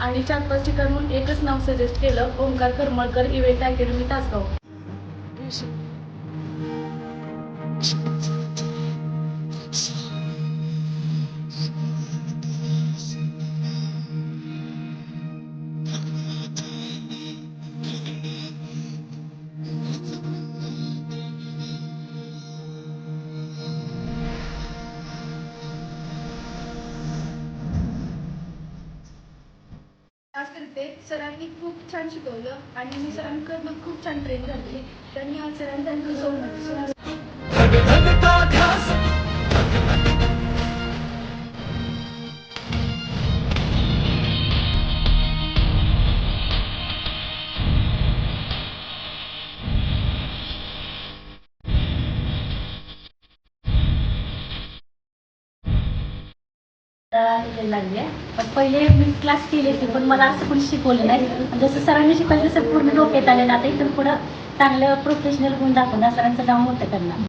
आणि 4-5 ठिकाणून एकच नाव सजेस्ट केलं, ओंकार करमळकर इव्हेंट अकॅडमी तासगाव. आज करते सरांनी खूप छान शिकवलं आणि मी सरांकडनं खूप छान ट्रेन झाले. त्यांनी आज सरांनी थँक्यू सो मच. लागली आहे. पण पहिले मी क्लास केले होते पण मला असं कोणी शिकवलं नाही. जसं सरांनी शिकवलं तसं पूर्ण डोक्यात आलेलं. आता इथून पुढं चांगलं प्रोफेशनल गुण दाखवणार, सरांचं नाव मोठं करणार.